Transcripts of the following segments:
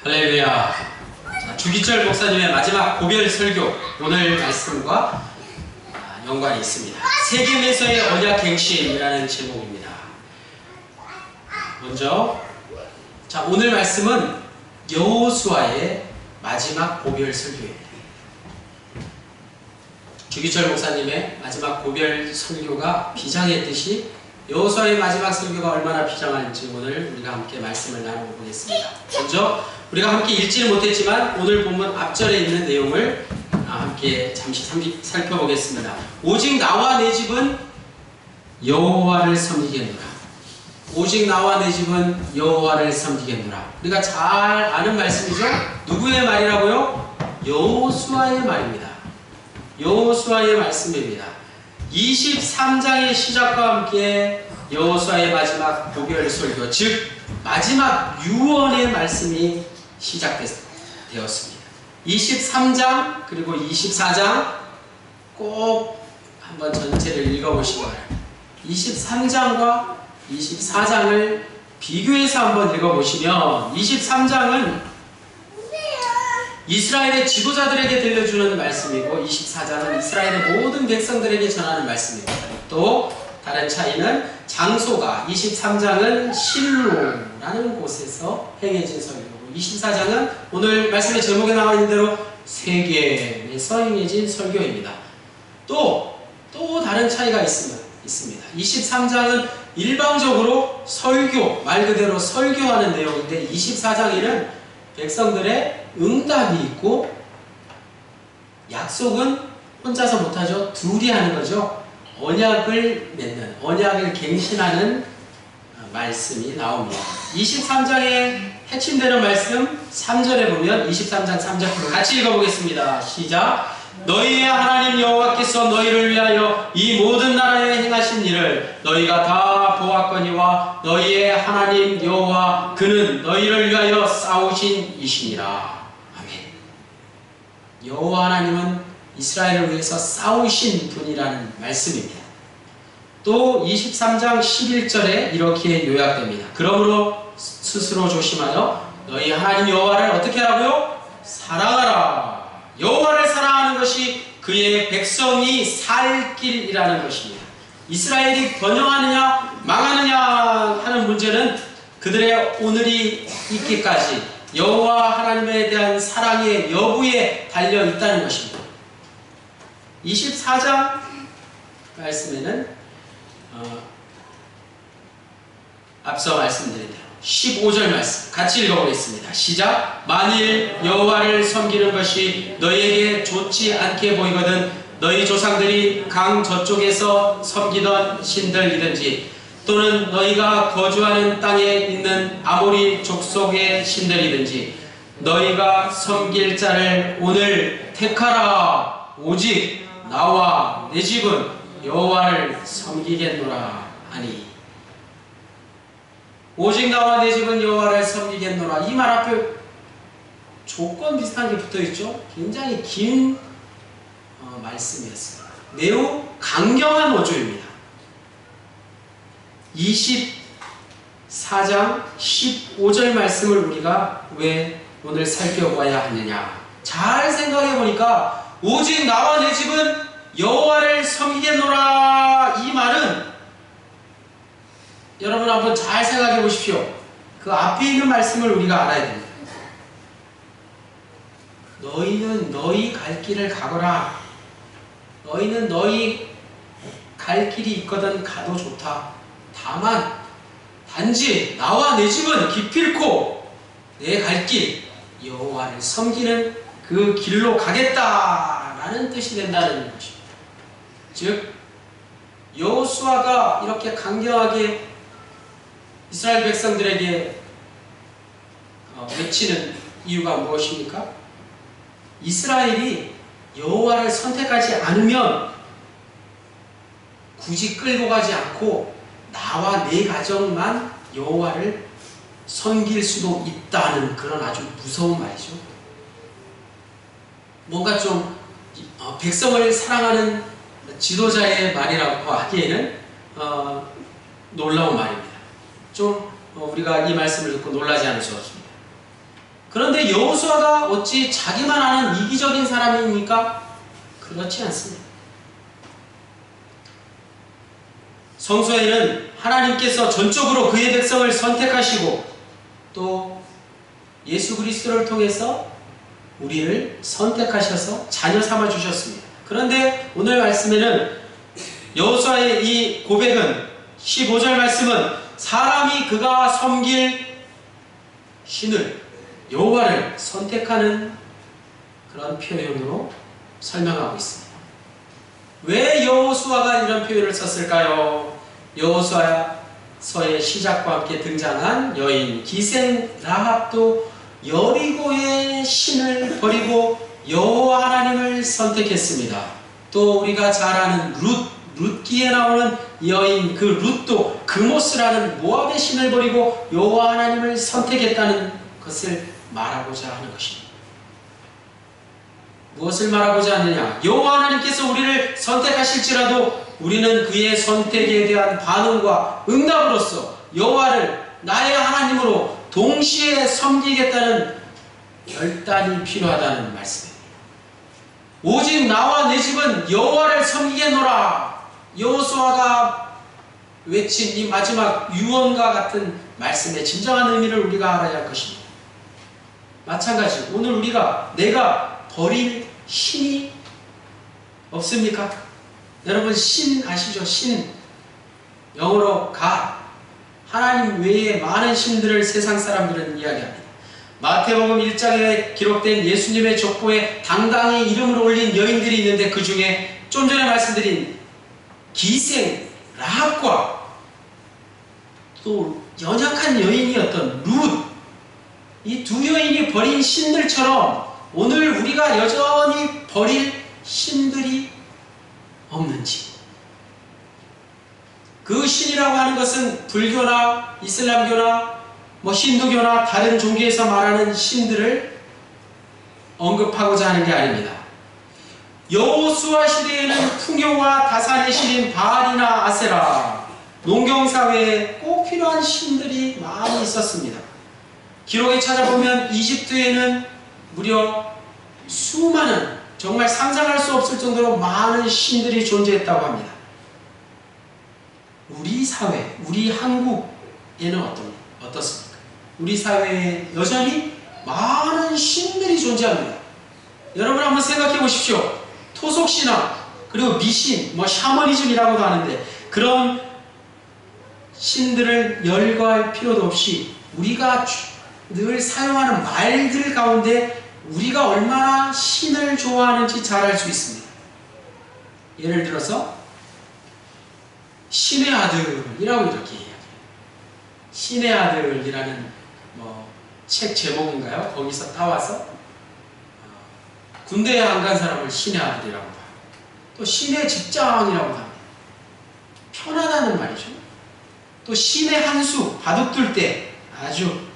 할렐루야. 자, 주기철 목사님의 마지막 고별 설교, 오늘 말씀과 연관이 있습니다. 세겜에서의 언약 갱신이라는 제목입니다. 먼저 오늘 말씀은 여호수아의 마지막 고별 설교입니다. 주기철 목사님의 마지막 고별 설교가 비장했듯이 여호수아의 마지막 설교가 얼마나 비장한지 오늘 우리가 함께 말씀을 나눠보겠습니다. 먼저 우리가 함께 읽지는 못했지만 오늘 본문 앞절에 있는 내용을 함께 잠시 살펴보겠습니다. 오직 나와 내 집은 여호와를 섬기겠노라. 오직 나와 내 집은 여호와를 섬기겠노라. 우리가 잘 아는 말씀이죠? 누구의 말이라고요? 여호수아의 말입니다. 여호수아의 말씀입니다. 23장의 시작과 함께 여호수아의 마지막 고별 설교, 즉 마지막 유언의 말씀이 시작되었습니다. 23장 그리고 24장 꼭 한번 전체를 읽어보시기 바랍니다. 23장과 24장을 비교해서 한번 읽어보시면 23장은 이스라엘의 지도자들에게 들려주는 말씀이고 24장은 이스라엘의 모든 백성들에게 전하는 말씀입니다. 또 다른 차이는 장소가 23장은 실로라는 곳에서 행해진 설교고 24장은 오늘 말씀의 제목에 나와 있는 대로 세겜에서 행해진 설교입니다. 또 다른 차이가 있습니다. 23장은 일방적으로 설교, 말 그대로 설교하는 내용인데 24장에는 백성들의 응답이 있고 약속은 혼자서 못하죠. 둘이 하는 거죠. 언약을 맺는, 언약을 갱신하는 말씀이 나옵니다. 23장의 핵심되는 말씀 3절에 보면 23장 3절 같이 읽어보겠습니다. 시작. 너희의 하나님 여호와께서 너희를 위하여 이 모든 나라에 행하신 일을 너희가 다 보았거니와 너희의 하나님 여호와 그는 너희를 위하여 싸우신 이시니라. 아멘. 여호와 하나님은 이스라엘을 위해서 싸우신 분이라는 말씀입니다. 또 23장 11절에 이렇게 요약됩니다. 그러므로 스스로 조심하여 너희 하나님 여호와를 어떻게 하라고요? 사랑하라. 여호와를 사랑하는 것이 그의 백성이 살 길이라는 것입니다. 이스라엘이 번영하느냐 망하느냐 하는 문제는 그들의 오늘이 있기까지 여호와 하나님에 대한 사랑의 여부에 달려 있다는 것입니다. 24장 말씀에는 앞서 말씀드린 대로 15절 말씀 같이 읽어보겠습니다. 시작. 만일 여호와를 섬기는 것이 너희에게 좋지 않게 보이거든 너희 조상들이 강 저쪽에서 섬기던 신들이든지 또는 너희가 거주하는 땅에 있는 아모리 족속의 신들이든지 너희가 섬길 자를 오늘 택하라. 오직 나와 내 집은 여호와를 섬기겠노라 하니. 오직 나와 내 집은 여호와를 섬기겠노라. 이 말 앞에 조건 비슷한 게 붙어있죠. 굉장히 긴 말씀이었습니다. 매우 강경한 어조입니다. 24장 15절 말씀을 우리가 왜 오늘 살펴봐야 하느냐. 잘 생각해 보니까 오직 나와 내 집은 여호와를 섬기겠노라. 이 말은 여러분 한번 잘 생각해 보십시오. 그 앞에 있는 말씀을 우리가 알아야 됩니다. 너희는 너희 갈 길을 가거라. 너희는 너희 갈 길이 있거든 가도 좋다. 다만 단지 나와 내 집은 기필코 내 갈 길 여호와를 섬기는 그 길로 가겠다라는 뜻이 된다는 것입니다. 즉 여호수아가 이렇게 강경하게 이스라엘 백성들에게 외치는 이유가 무엇입니까? 이스라엘이 여호와를 선택하지 않으면 굳이 끌고 가지 않고 나와 내 가정만 여호와를 섬길 수도 있다는 그런 아주 무서운 말이죠. 뭔가 좀 백성을 사랑하는 지도자의 말이라고 하기에는 놀라운 말입니다. 좀 우리가 이 말씀을 듣고 놀라지 않을 수 없습니다. 그런데 여호수아가 어찌 자기만 아는 이기적인 사람입니까? 그렇지 않습니다. 성서에는 하나님께서 전적으로 그의 백성을 선택하시고 또 예수 그리스도를 통해서 우리를 선택하셔서 자녀 삼아 주셨습니다. 그런데 오늘 말씀에는 여호수아의 이 고백은 15절 말씀은 사람이 그가 섬길 신을 여호와를 선택하는 그런 표현으로 설명하고 있습니다. 왜 여호수아가 이런 표현을 썼을까요? 여호수아서의 시작과 함께 등장한 여인 기생 라합도 여리고의 신을 버리고 여호와 하나님을 선택했습니다. 또 우리가 잘 아는 룻기에 나오는 여인 그 룻도 그모스라는 모압의 신을 버리고 여호와 하나님을 선택했다는 것을 말하고자 하는 것입니다. 무엇을 말하고자 하느냐? 여호와 하나님께서 우리를 선택하실지라도 우리는 그의 선택에 대한 반응과 응답으로서 여호와를 나의 하나님으로 동시에 섬기겠다는 결단이 필요하다는 말씀입니다. 오직 나와 내 집은 여호와를 섬기겠노라. 여호수아가 외친 이 마지막 유언과 같은 말씀의 진정한 의미를 우리가 알아야 할 것입니다. 마찬가지 오늘 우리가 내가 버릴 신이 없습니까? 여러분 신 아시죠? 신 영어로 God 하나님 외에 많은 신들을 세상 사람들은 이야기합니다. 마태복음 1장에 기록된 예수님의 족보에 당당히 이름을 올린 여인들이 있는데 그 중에 좀 전에 말씀드린 기생 라합과 또 연약한 여인이었던 룻 이 두 여인이 버린 신들처럼 오늘 우리가 여전히 버릴 신들이 없는지 그 신이라고 하는 것은 불교나 이슬람교나 힌두교나 다른 종교에서 말하는 신들을 언급하고자 하는 게 아닙니다. 여호수아 시대에는 풍요와 다산의 신인 바알이나 아세라 농경사회에 꼭 필요한 신들이 많이 있었습니다. 기록에 찾아보면 이집트에는 무려 수많은 정말 상상할 수 없을 정도로 많은 신들이 존재했다고 합니다. 우리 사회, 우리 한국에는 어떻습니까? 우리 사회에 여전히 많은 신들이 존재합니다. 여러분 한번 생각해 보십시오. 토속신앙, 그리고 미신, 샤머니즘이라고도 하는데 그런 신들을 열거할 필요도 없이 우리가 늘 사용하는 말들 가운데 우리가 얼마나 신을 좋아하는지 잘 알 수 있습니다. 예를 들어서 신의 아들이라고 이렇게 이야기해요. 신의 아들이라는 책 제목인가요? 거기서 따와서 군대에 안 간 사람을 신의 아들이라고 봐요. 또 신의 직장이라고 합니다. 편하다는 말이죠. 또 신의 한수, 바둑둘 때 아주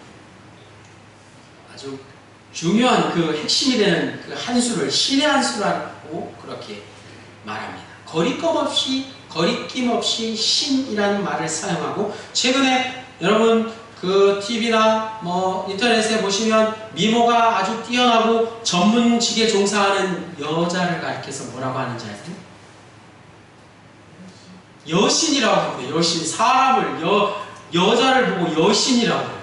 중요한 그 핵심이 되는 그 한수를 신의 한수라고 그렇게 말합니다. 거리낌 없이 신이라는 말을 사용하고 최근에 여러분 그 TV나 인터넷에 보시면 미모가 아주 뛰어나고 전문직에 종사하는 여자를 가리켜서 뭐라고 하는지 아세요? 여신이라고 합니다. 여신. 사람을 여자를 보고 여신이라고 해요.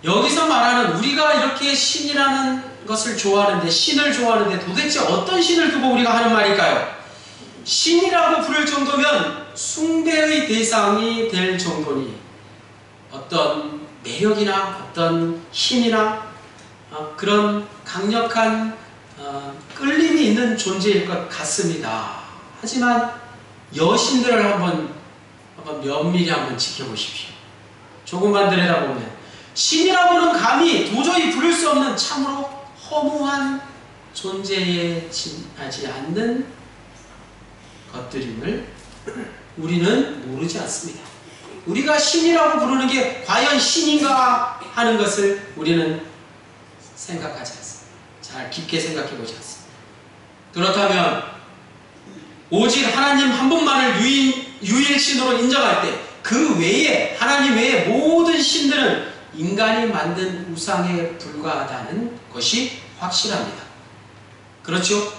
여기서 말하는 우리가 이렇게 신이라는 것을 좋아하는데 신을 좋아하는데 도대체 어떤 신을 두고 우리가 하는 말일까요? 신이라고 부를 정도면 숭배의 대상이 될 정도니 어떤 매력이나 어떤 힘이나 그런 강력한 끌림이 있는 존재일 것 같습니다. 하지만 여신들을 한번 면밀히 한번 지켜보십시오. 조금만 들여다보면 신이라고는 감히 도저히 부를 수 없는 참으로 허무한 존재에 지나지 않는 것들임을 우리는 모르지 않습니다. 우리가 신이라고 부르는 게 과연 신인가 하는 것을 우리는 생각하지 않습니다. 잘 깊게 생각해 보지 않습니다. 그렇다면 오직 하나님 한 분만을 유일신으로 인정할 때 그 외에 하나님 외에 모든 신들은 인간이 만든 우상에 불과하다는 것이 확실합니다. 그렇죠?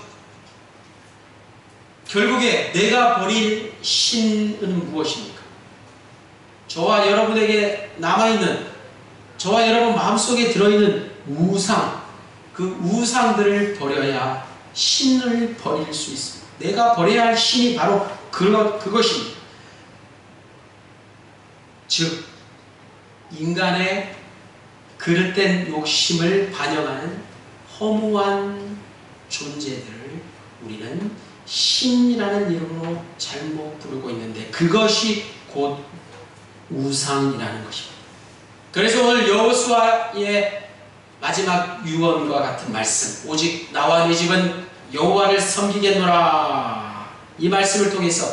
결국에 내가 버릴 신은 무엇입니까? 저와 여러분에게 남아있는, 저와 여러분 마음속에 들어있는 우상, 그 우상들을 버려야 신을 버릴 수 있습니다. 내가 버려야 할 신이 바로 그것입니다. 즉 인간의 그릇된 욕심을 반영하는 허무한 존재들을 우리는 신이라는 이름으로 잘못 부르고 있는데 그것이 곧 우상이라는 것입니다. 그래서 오늘 여호수아의 마지막 유언과 같은 말씀, 오직 나와 네 집은 여호와를 섬기겠노라, 이 말씀을 통해서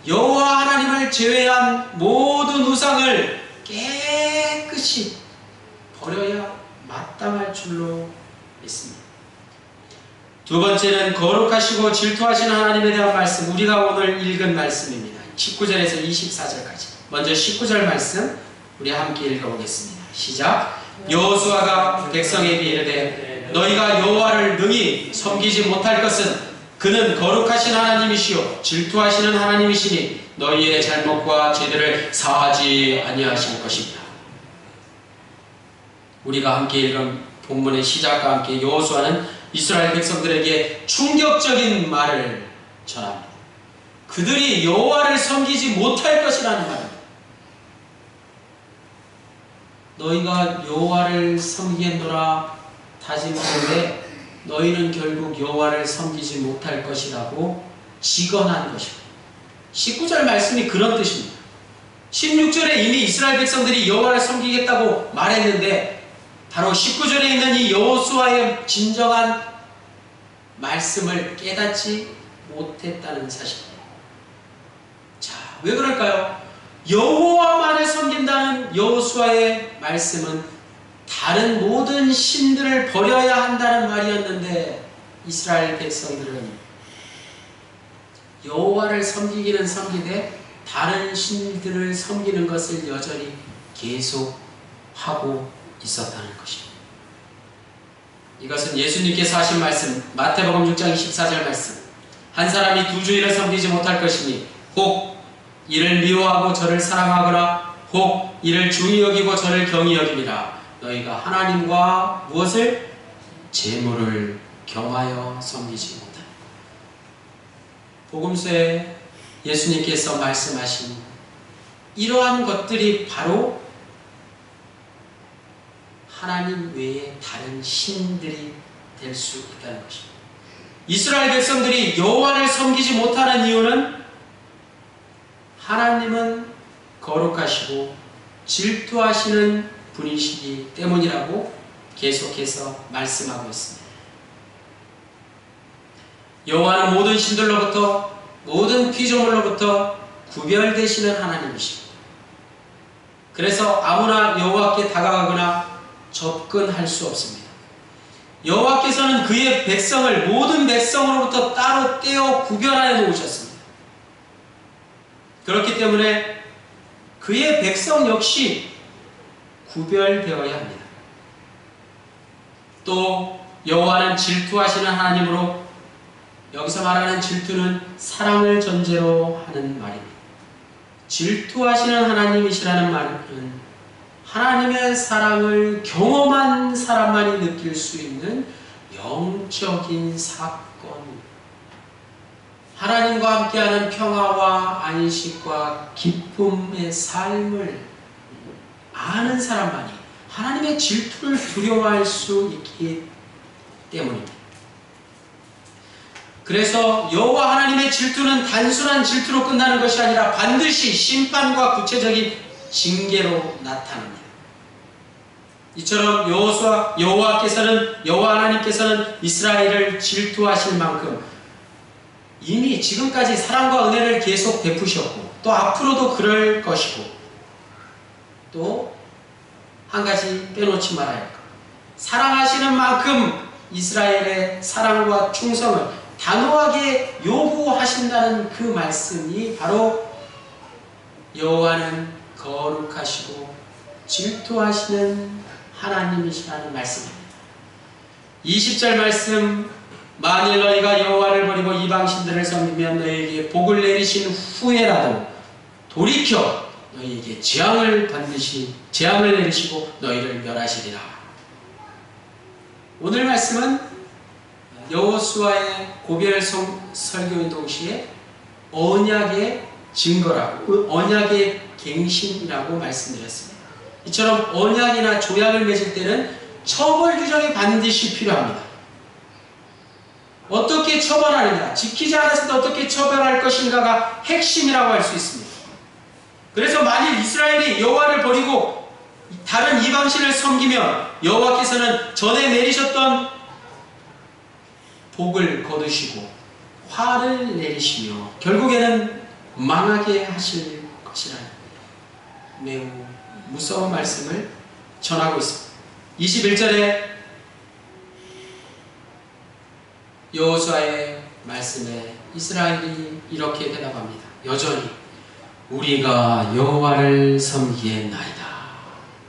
여호와 하나님을 제외한 모든 우상을 깨끗이 버려야 마땅할 줄로 믿습니다. 두 번째는 거룩하시고 질투하시는 하나님에 대한 말씀, 우리가 오늘 읽은 말씀입니다. 19절에서 24절까지. 먼저 19절 말씀 우리 함께 읽어보겠습니다. 시작. 여호수아가 백성에게 이르되 너희가 여호와를 능히 섬기지 못할 것은 그는 거룩하신 하나님이시요 질투하시는 하나님이시니 너희의 잘못과 죄들을 사하지 아니하실 것입니다. 우리가 함께 읽은 본문의 시작과 함께 여호수아는 이스라엘 백성들에게 충격적인 말을 전합니다. 그들이 여호와를 섬기지 못할 것이라는 말입니다. 너희가 여호와를 섬기겠노라 다짐하는데 너희는 결국 여호와를 섬기지 못할 것이라고 직언한 것입니다. 19절 말씀이 그런 뜻입니다. 16절에 이미 이스라엘 백성들이 여호와를 섬기겠다고 말했는데 바로 19절에 있는 이 여호수아의 진정한 말씀을 깨닫지 못했다는 사실입니다. 자, 왜 그럴까요? 여호와만을 섬긴다는 여호수아의 말씀은 다른 모든 신들을 버려야 한다는 말이었는데 이스라엘 백성들은 여호와를 섬기기는 섬기되 다른 신들을 섬기는 것을 여전히 계속하고 있었다는 것입니다. 이것은 예수님께서 하신 말씀, 마태복음 6장 24절 말씀, 한 사람이 두 주일을 섬기지 못할 것이니 혹 이를 미워하고 저를 사랑하거나 혹 이를 중히 여기고 저를 경히 여김이라. 너희가 하나님과 무엇을? 재물을 겸하여 섬기지 못하니. 복음서에 예수님께서 말씀하신 이러한 것들이 바로 하나님 외에 다른 신들이 될 수 있다는 것입니다. 이스라엘 백성들이 여호와를 섬기지 못하는 이유는 하나님은 거룩하시고 질투하시는 분이시기 때문이라고 계속해서 말씀하고 있습니다. 여호와는 모든 신들로부터 모든 피조물로부터 구별되시는 하나님이십니다. 그래서 아무나 여호와께 다가가거나 접근할 수 없습니다. 여호와께서는 그의 백성을 모든 백성으로부터 따로 떼어 구별하여 놓으셨습니다. 그렇기 때문에 그의 백성 역시 구별되어야 합니다. 또 여호와는 질투하시는 하나님으로, 여기서 말하는 질투는 사랑을 전제로 하는 말입니다. 질투하시는 하나님이시라는 말은 하나님의 사랑을 경험한 사람만이 느낄 수 있는 영적인 사건입니다. 하나님과 함께하는 평화와 안식과 기쁨의 삶을 아는 사람만이 하나님의 질투를 두려워할 수 있기 때문입니다. 그래서 여호와 하나님의 질투는 단순한 질투로 끝나는 것이 아니라 반드시 심판과 구체적인 징계로 나타납니다. 이처럼 여호와 하나님께서는 이스라엘을 질투하실 만큼 이미 지금까지 사랑과 은혜를 계속 베푸셨고 또 앞으로도 그럴 것이고 또 한 가지 빼놓지 말아야 할 것, 사랑하시는 만큼 이스라엘의 사랑과 충성을 단호하게 요구하신다는 그 말씀이 바로 여호와는 거룩하시고 질투하시는 하나님이시라는 말씀입니다. 20절 말씀, 만일 너희가 여호와를 버리고 이방신들을 섬기면 너희에게 복을 내리신 후에라도 돌이켜 너희에게 재앙을 내리시고 너희를 멸하시리라. 오늘 말씀은 여호수아의 고별 설교인 동시에 언약의 증거라고, 언약의 갱신이라고 말씀드렸습니다. 이처럼 언약이나 조약을 맺을 때는 처벌 규정이 반드시 필요합니다. 어떻게 처벌하느냐, 지키지 않았을 때 어떻게 처벌할 것인가가 핵심이라고 할 수 있습니다. 그래서 만일 이스라엘이 여호와를 버리고 다른 이방신을 섬기면 여호와께서는 전에 내리셨던 복을 거두시고 화를 내리시며 결국에는 망하게 하실 것이라는 매우 무서운 말씀을 전하고 있습니다. 21절에 여호수아의 말씀에 이스라엘이 이렇게 대답합니다. 여전히 우리가 여호와를 섬기겠나이다.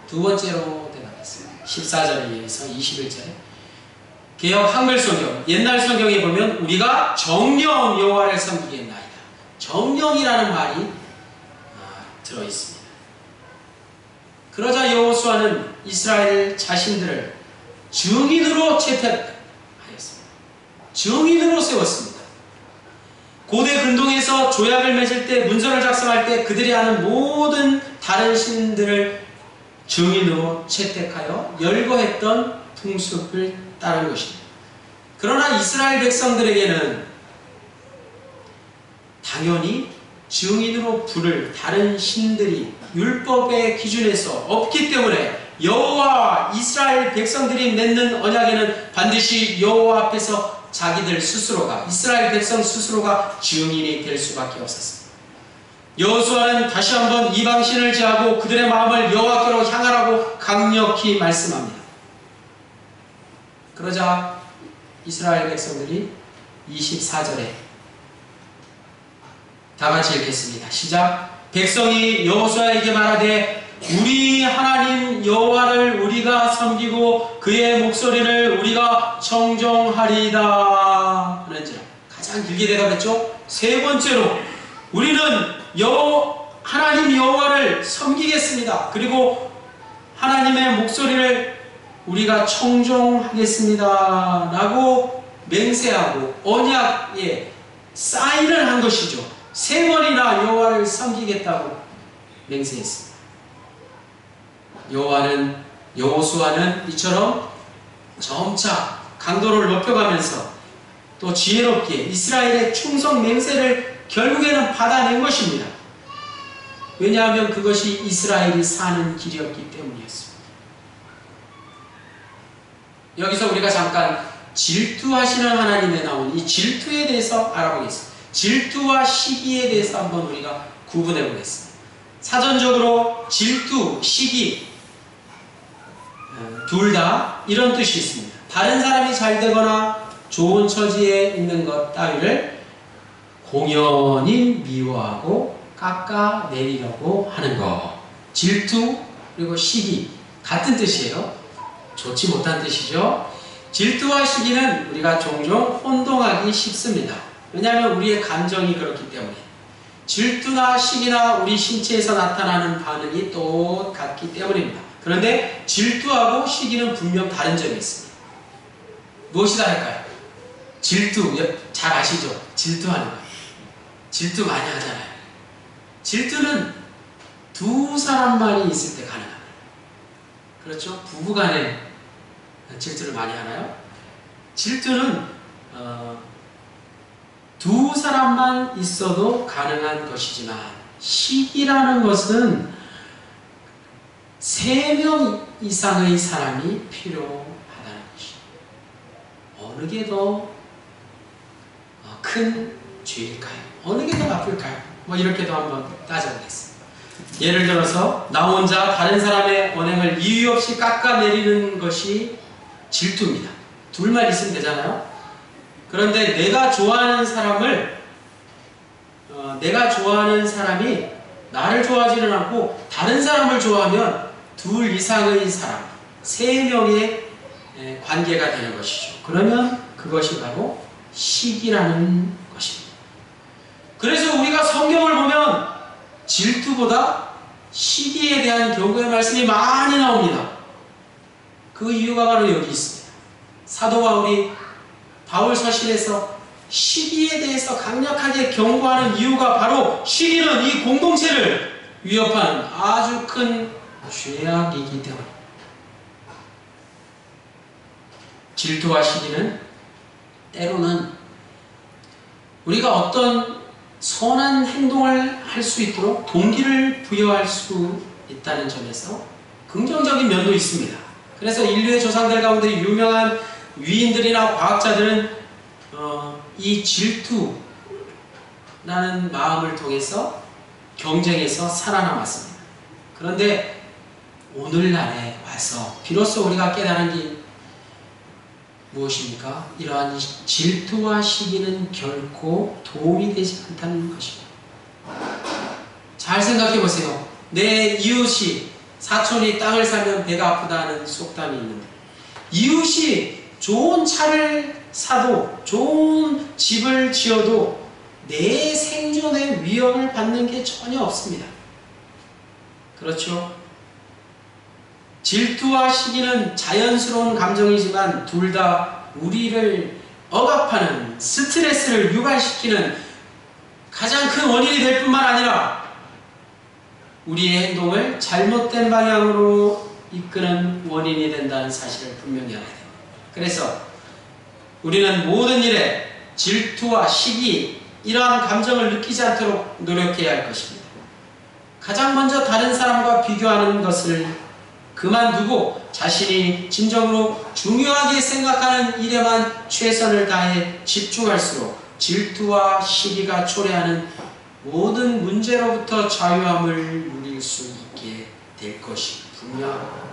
두 번째로 대답했습니다. 14절에서 21절에 개역 한글 성경, 옛날 성경에 보면 우리가 정령 여호와를 섬기겠나이다. 정령이라는 말이 들어있습니다. 그러자 여호수아는 이스라엘 자신들을 증인으로 채택하였습니다. 증인으로 세웠습니다. 고대 근동에서 조약을 맺을 때, 문서를 작성할 때 그들이 아는 모든 다른 신들을 증인으로 채택하여 열거했던 풍습을 따른 것입니다. 그러나 이스라엘 백성들에게는 당연히 증인으로 부를 다른 신들이 율법의 기준에서 없기 때문에 여호와 이스라엘 백성들이 맺는 언약에는 반드시 여호와 앞에서 자기들 스스로가, 이스라엘 백성 스스로가 증인이 될 수밖에 없었습니다. 여호수아는 다시 한번 이방신을 제하고 그들의 마음을 여호와께로 향하라고 강력히 말씀합니다. 그러자 이스라엘 백성들이 24절에 다같이 읽겠습니다. 시작. 백성이 여호수아에게 말하되 우리 하나님 여호와를 우리가 섬기고 그의 목소리를 우리가 청종하리이다 하는지라. 가장 길게 대답했죠. 세 번째로 우리는 하나님 여호와를 섬기겠습니다. 그리고 하나님의 목소리를 우리가 청종하겠습니다 라고 맹세하고 언약에 사인을 한 것이죠. 세 번이나 여호와를 섬기겠다고 맹세했습니다. 여호수아는 이처럼 점차 강도를 높여가면서 또 지혜롭게 이스라엘의 충성 맹세를 결국에는 받아낸 것입니다. 왜냐하면 그것이 이스라엘이 사는 길이었기 때문이었습니다. 여기서 우리가 잠깐 질투하시는 하나님에 나온 이 질투에 대해서 알아보겠습니다. 질투와 시기에 대해서 한번 우리가 구분해 보겠습니다. 사전적으로 질투, 시기 둘 다 이런 뜻이 있습니다. 다른 사람이 잘 되거나 좋은 처지에 있는 것 따위를 공연히 미워하고 깎아내리려고 하는 것. 질투 그리고 시기 같은 뜻이에요. 좋지 못한 뜻이죠. 질투와 시기는 우리가 종종 혼동하기 쉽습니다. 왜냐하면 우리의 감정이 그렇기 때문에. 질투나 시기나 우리 신체에서 나타나는 반응이 똑같기 때문입니다. 그런데 질투하고 시기는 분명 다른 점이 있습니다. 무엇이 다를까요? 질투, 잘 아시죠? 질투하는 거예요. 질투 많이 하잖아요. 질투는 두 사람만이 있을 때 가능합니다. 그렇죠? 부부간에 질투를 많이 하나요? 질투는 두 사람만 있어도 가능한 것이지만 시기라는 것은 3명 이상의 사람이 필요하다는 것입니다. 어느 게 더 큰 죄일까요? 어느 게 더 나쁠까요? 이렇게도 한번 따져보겠습니다. 예를 들어서 나 혼자 다른 사람의 언행을 이유 없이 깎아내리는 것이 질투입니다. 둘만 있으면 되잖아요. 그런데 내가 좋아하는 사람이 나를 좋아하지는 않고 다른 사람을 좋아하면 둘 이상의 사람, 세 명의 관계가 되는 것이죠. 그러면 그것이 바로 시기라는 것입니다. 그래서 우리가 성경을 보면 질투보다 시기에 대한 경고의 말씀이 많이 나옵니다. 그 이유가 바로 여기 있습니다. 사도 바울이 바울 서신에서 시기에 대해서 강력하게 경고하는 이유가 바로 시기는 이 공동체를 위협하는 아주 큰 죄악이기 때문입니다. 질투와 시기는 때로는 우리가 어떤 선한 행동을 할 수 있도록 동기를 부여할 수 있다는 점에서 긍정적인 면도 있습니다. 그래서 인류의 조상들 가운데 유명한 위인들이나 과학자들은 이 질투라는 마음을 통해서 경쟁에서 살아남았습니다. 그런데 오늘날에 와서 비로소 우리가 깨달은 게 무엇입니까? 이러한 질투와 시기는 결코 도움이 되지 않다는 것입니다. 잘 생각해 보세요. 내 이웃이, 사촌이 땅을 사면 배가 아프다는 속담이 있는데, 이웃이 좋은 차를 사도 좋은 집을 지어도 내 생존의 위협을 받는 게 전혀 없습니다. 그렇죠? 질투와 시기는 자연스러운 감정이지만 둘 다 우리를 억압하는, 스트레스를 유발시키는 가장 큰 원인이 될 뿐만 아니라 우리의 행동을 잘못된 방향으로 이끄는 원인이 된다는 사실을 분명히 알아야 됩니다. 그래서 우리는 모든 일에 질투와 시기, 이러한 감정을 느끼지 않도록 노력해야 할 것입니다. 가장 먼저 다른 사람과 비교하는 것을 그만두고 자신이 진정으로 중요하게 생각하는 일에만 최선을 다해 집중할수록 질투와 시기가 초래하는 모든 문제로부터 자유함을 누릴 수 있게 될 것이 분명합니다.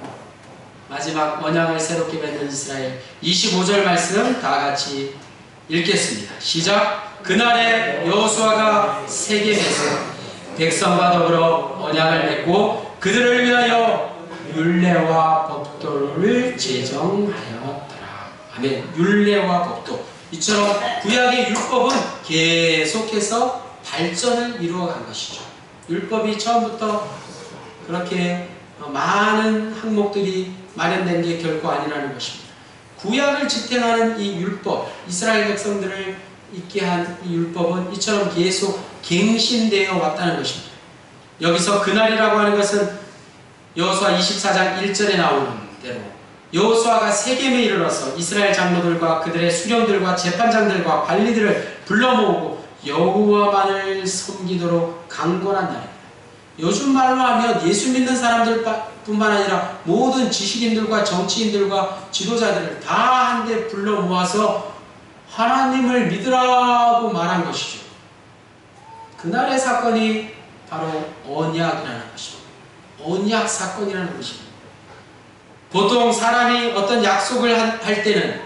마지막 언약을 새롭게 맺는 이스라엘 25절 말씀 다 같이 읽겠습니다. 시작. 그날에 여호수아가 세겜에서 백성과 더불어 언약을 맺고 그들을 위하여 율례와 법도를 제정하였더라. 아멘. 율례와 법도. 이처럼 구약의 율법은 계속해서 발전을 이루어간 것이죠. 율법이 처음부터 그렇게 많은 항목들이 마련된 게 결코 아니라는 것입니다. 구약을 지탱하는 이 율법, 이스라엘 백성들을 있게 한 이 율법은 이처럼 계속 갱신되어 왔다는 것입니다. 여기서 그날이라고 하는 것은 여호수아 24장 1절에 나오는 대로 여호수아가 세겜에 이르러서 이스라엘 장로들과 그들의 수령들과 재판장들과 관리들을 불러 모으고 여호와만을 섬기도록 강권한 날입니다. 요즘 말로 하면 예수 믿는 사람들 뿐만 아니라 모든 지식인들과 정치인들과 지도자들을 다 한데 불러 모아서 하나님을 믿으라고 말한 것이죠. 그날의 사건이 바로 언약이라는 것입니다. 언약 사건이라는 것입니다. 보통 사람이 어떤 약속을 할 때는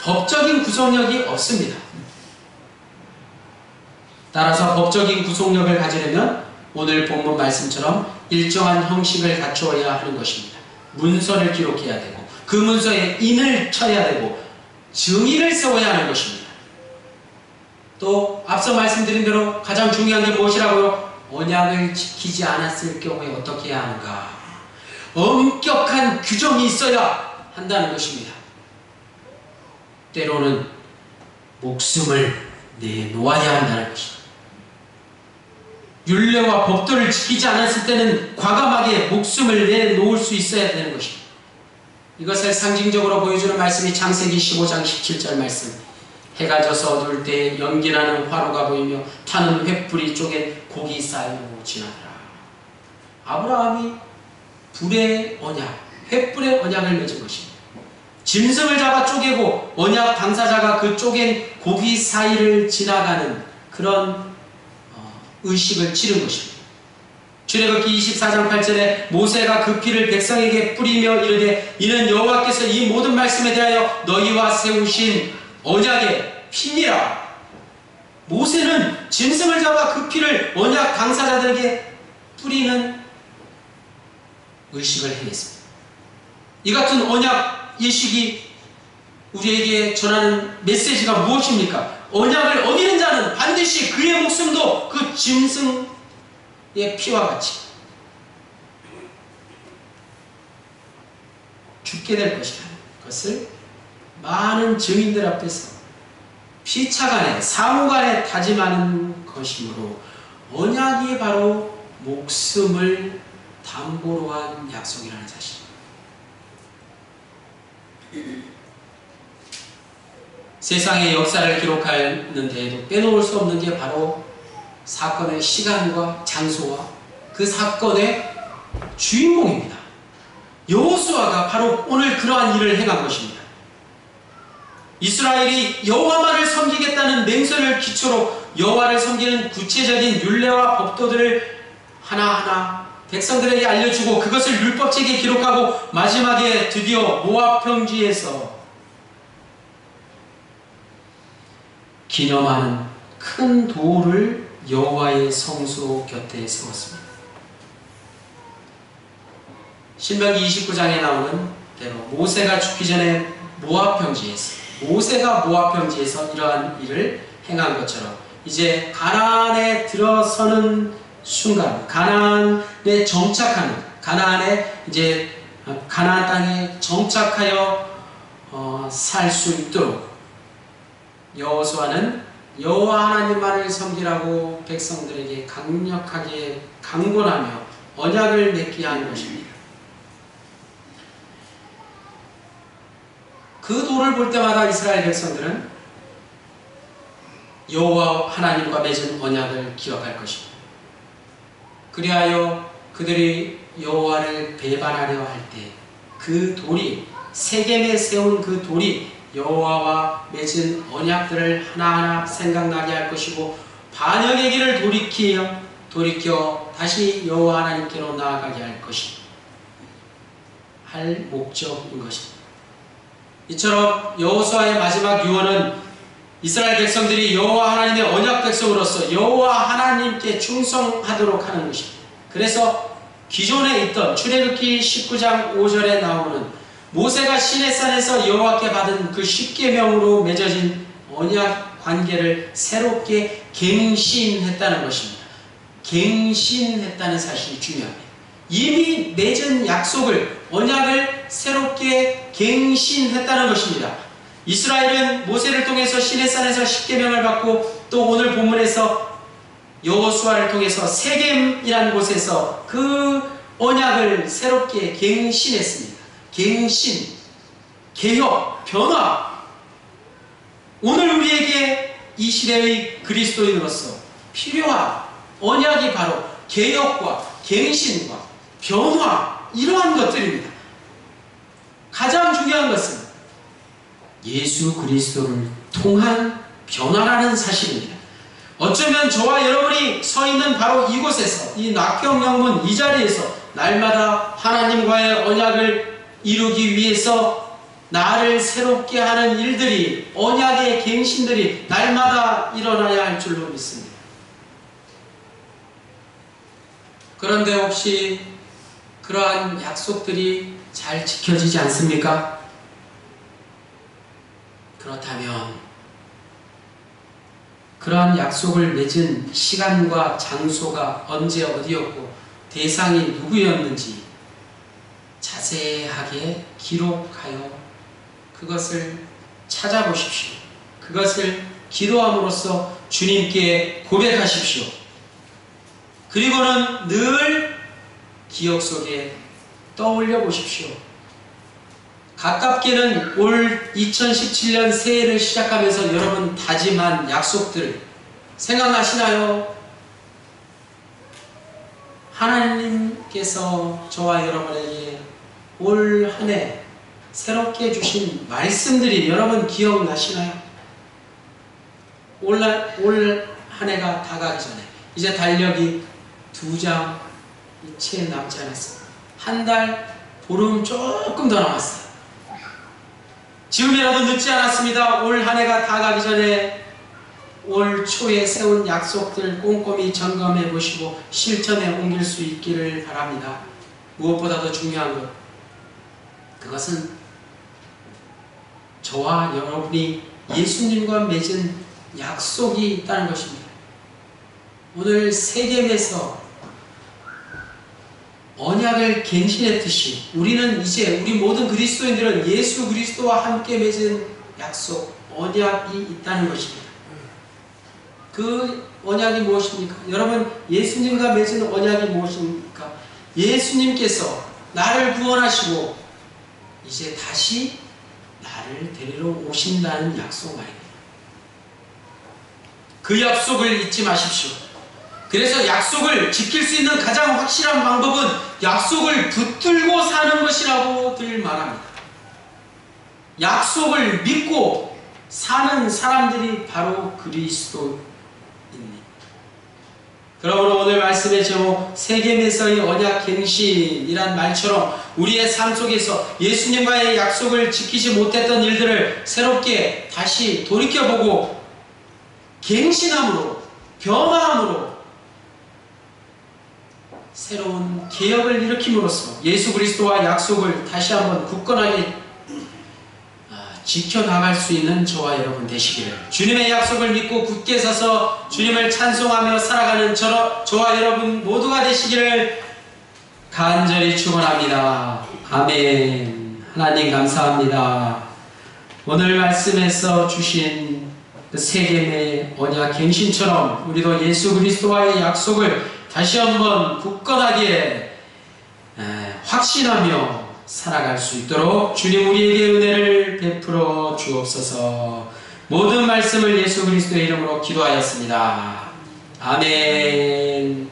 법적인 구속력이 없습니다. 따라서 법적인 구속력을 가지려면 오늘 본문 말씀처럼 일정한 형식을 갖추어야 하는 것입니다. 문서를 기록해야 되고 그 문서에 인을 쳐야 되고 증인을 세워야 하는 것입니다. 또 앞서 말씀드린 대로 가장 중요한 게 무엇이라고요? 언약을 지키지 않았을 경우에 어떻게 해야 하는가? 엄격한 규정이 있어야 한다는 것입니다. 때로는 목숨을 내놓아야 한다는 것입니다. 율례와 법도를 지키지 않았을 때는 과감하게 목숨을 내놓을 수 있어야 되는 것입니다. 이것을 상징적으로 보여주는 말씀이 창세기 15장 17절 말씀. 해가 져서 어두울 때 연기나는 화로가 보이며 타는 횃불이 쪼갠 고기 쌓이고 지나더라. 아브라함이 불의 언약, 횃불의 언약을 맺은 것입니다. 짐승을 잡아 쪼개고 언약 당사자가 그 쪼갠 고기 사이를 지나가는 그런 의식을 치른 것입니다. 출애굽기 24장 8절에 모세가 그 피를 백성에게 뿌리며 이르되 이는 여호와께서 이 모든 말씀에 대하여 너희와 세우신 언약의 피니라. 모세는 짐승을 잡아 그 피를 언약 당사자들에게 뿌리는 의식을 해냈습니다. 이 같은 언약 예식이 우리에게 전하는 메시지가 무엇입니까? 언약을 어기는 자는 반드시 그의 목숨도 그 짐승의 피와 같이 죽게 될 것이라는 것을 많은 증인들 앞에서 피차간에 사무간에 다짐하는 것이므로 언약이 바로 목숨을 담보로 한 약속이라는 사실입니다. 세상의 역사를 기록하는 데에도 빼놓을 수 없는 게 바로 사건의 시간과 장소와 그 사건의 주인공입니다. 여호수아가 바로 오늘 그러한 일을 행한 것입니다. 이스라엘이 여호와만을 섬기겠다는 맹세를 기초로 여호와를 섬기는 구체적인 율례와 법도들을 하나하나 백성들에게 알려주고 그것을 율법책에 기록하고 마지막에 드디어 모압 평지에서 기념하는 큰 돌을 여호와의 성소 곁에 세웠습니다. 신명기 29장에 나오는 대로 모세가 죽기 전에 모압 평지에서 이러한 일을 행한 것처럼 이제 가나안에 들어서는 순간, 가나안에 정착하는, 가나안 땅에 정착하여 살 수 있도록 여호수아는 여호와 하나님만을 섬기라고 백성들에게 강력하게 강권하며 언약을 맺게 한 것입니다. 그 돌을 볼 때마다 이스라엘 백성들은 여호와 하나님과 맺은 언약을 기억할 것입니다. 그리하여 그들이 여호와를 배반하려 할 때 그 돌이 세겜에 세운 그 돌이 여호와와 맺은 언약들을 하나하나 생각나게 할 것이고 반역의 길을 돌이켜 다시 여호와 하나님께로 나아가게 할 목적인 것입니다. 이처럼 여호수아의 마지막 유언은 이스라엘 백성들이 여호와 하나님의 언약 백성으로서 여호와 하나님께 충성하도록 하는 것입니다. 그래서 기존에 있던 출애굽기 19장 5절에 나오는 모세가 시내산에서 여호와께 받은 그 십계명으로 맺어진 언약 관계를 새롭게 갱신했다는 것입니다. 갱신했다는 사실이 중요합니다. 이미 맺은 약속을, 언약을 새롭게 갱신했다는 것입니다. 이스라엘은 모세를 통해서 시내산에서 십계명을 받고 또 오늘 본문에서 여호수아를 통해서 세겜이라는 곳에서 그 언약을 새롭게 갱신했습니다. 갱신, 개혁, 변화. 오늘 우리에게 이 시대의 그리스도인으로서 필요한 언약이 바로 개혁과 갱신과 변화, 이러한 것들입니다. 가장 중요한 것은 예수 그리스도를 통한 변화라는 사실입니다. 어쩌면 저와 여러분이 서 있는 바로 이곳에서, 이 낙형영문 이 자리에서 날마다 하나님과의 언약을 이루기 위해서 나를 새롭게 하는 일들이, 언약의 갱신들이 날마다 일어나야 할 줄로 믿습니다. 그런데 혹시 그러한 약속들이 잘 지켜지지 않습니까? 그렇다면 그러한 약속을 맺은 시간과 장소가 언제 어디였고 대상이 누구였는지 자세하게 기록하여 그것을 찾아보십시오. 그것을 기도함으로써 주님께 고백하십시오. 그리고는 늘 기억 속에 떠올려 보십시오. 가깝게는 올 2017년 새해를 시작하면서 여러분 다짐한 약속들 생각나시나요? 하나님께서 저와 여러분에게 올 한 해 새롭게 주신 말씀들이 여러분 기억나시나요? 올 한 해가 다가기 전에 이제 달력이 2장 채 남지 않았습니다. 한 달 보름 조금 더 남았어요. 지금이라도 늦지 않았습니다. 올 한 해가 다 가기 전에 올 초에 세운 약속들 꼼꼼히 점검해 보시고 실천에 옮길 수 있기를 바랍니다. 무엇보다도 중요한 것, 그것은 저와 여러분이 예수님과 맺은 약속이 있다는 것입니다. 오늘 세겜에서 언약을 갱신했듯이 우리는 이제 우리 모든 그리스도인들은 예수 그리스도와 함께 맺은 약속, 언약이 있다는 것입니다. 그 언약이 무엇입니까? 여러분, 예수님과 맺은 언약이 무엇입니까? 예수님께서 나를 구원하시고 이제 다시 나를 데리러 오신다는 약속 말입니다. 그 약속을 잊지 마십시오. 그래서 약속을 지킬 수 있는 가장 확실한 방법은 약속을 붙들고 사는 것이라고들 말합니다. 약속을 믿고 사는 사람들이 바로 그리스도입니다. 그러므로 오늘 말씀의 제목 세겜에서의 언약 갱신이란 말처럼 우리의 삶 속에서 예수님과의 약속을 지키지 못했던 일들을 새롭게 다시 돌이켜보고 갱신함으로, 변화함으로 새로운 개혁을 일으킴으로써 예수 그리스도와 약속을 다시 한번 굳건하게 지켜나갈 수 있는 저와 여러분 되시기를, 주님의 약속을 믿고 굳게 서서 주님을 찬송하며 살아가는 저와 여러분 모두가 되시기를 간절히 축원합니다. 아멘. 하나님 감사합니다. 오늘 말씀에서 주신 그 세겜의 언약 갱신처럼 우리도 예수 그리스도와의 약속을 다시 한번 굳건하게 확신하며 살아갈 수 있도록 주님 우리에게 은혜를 베풀어 주옵소서. 모든 말씀을 예수 그리스도의 이름으로 기도하였습니다. 아멘.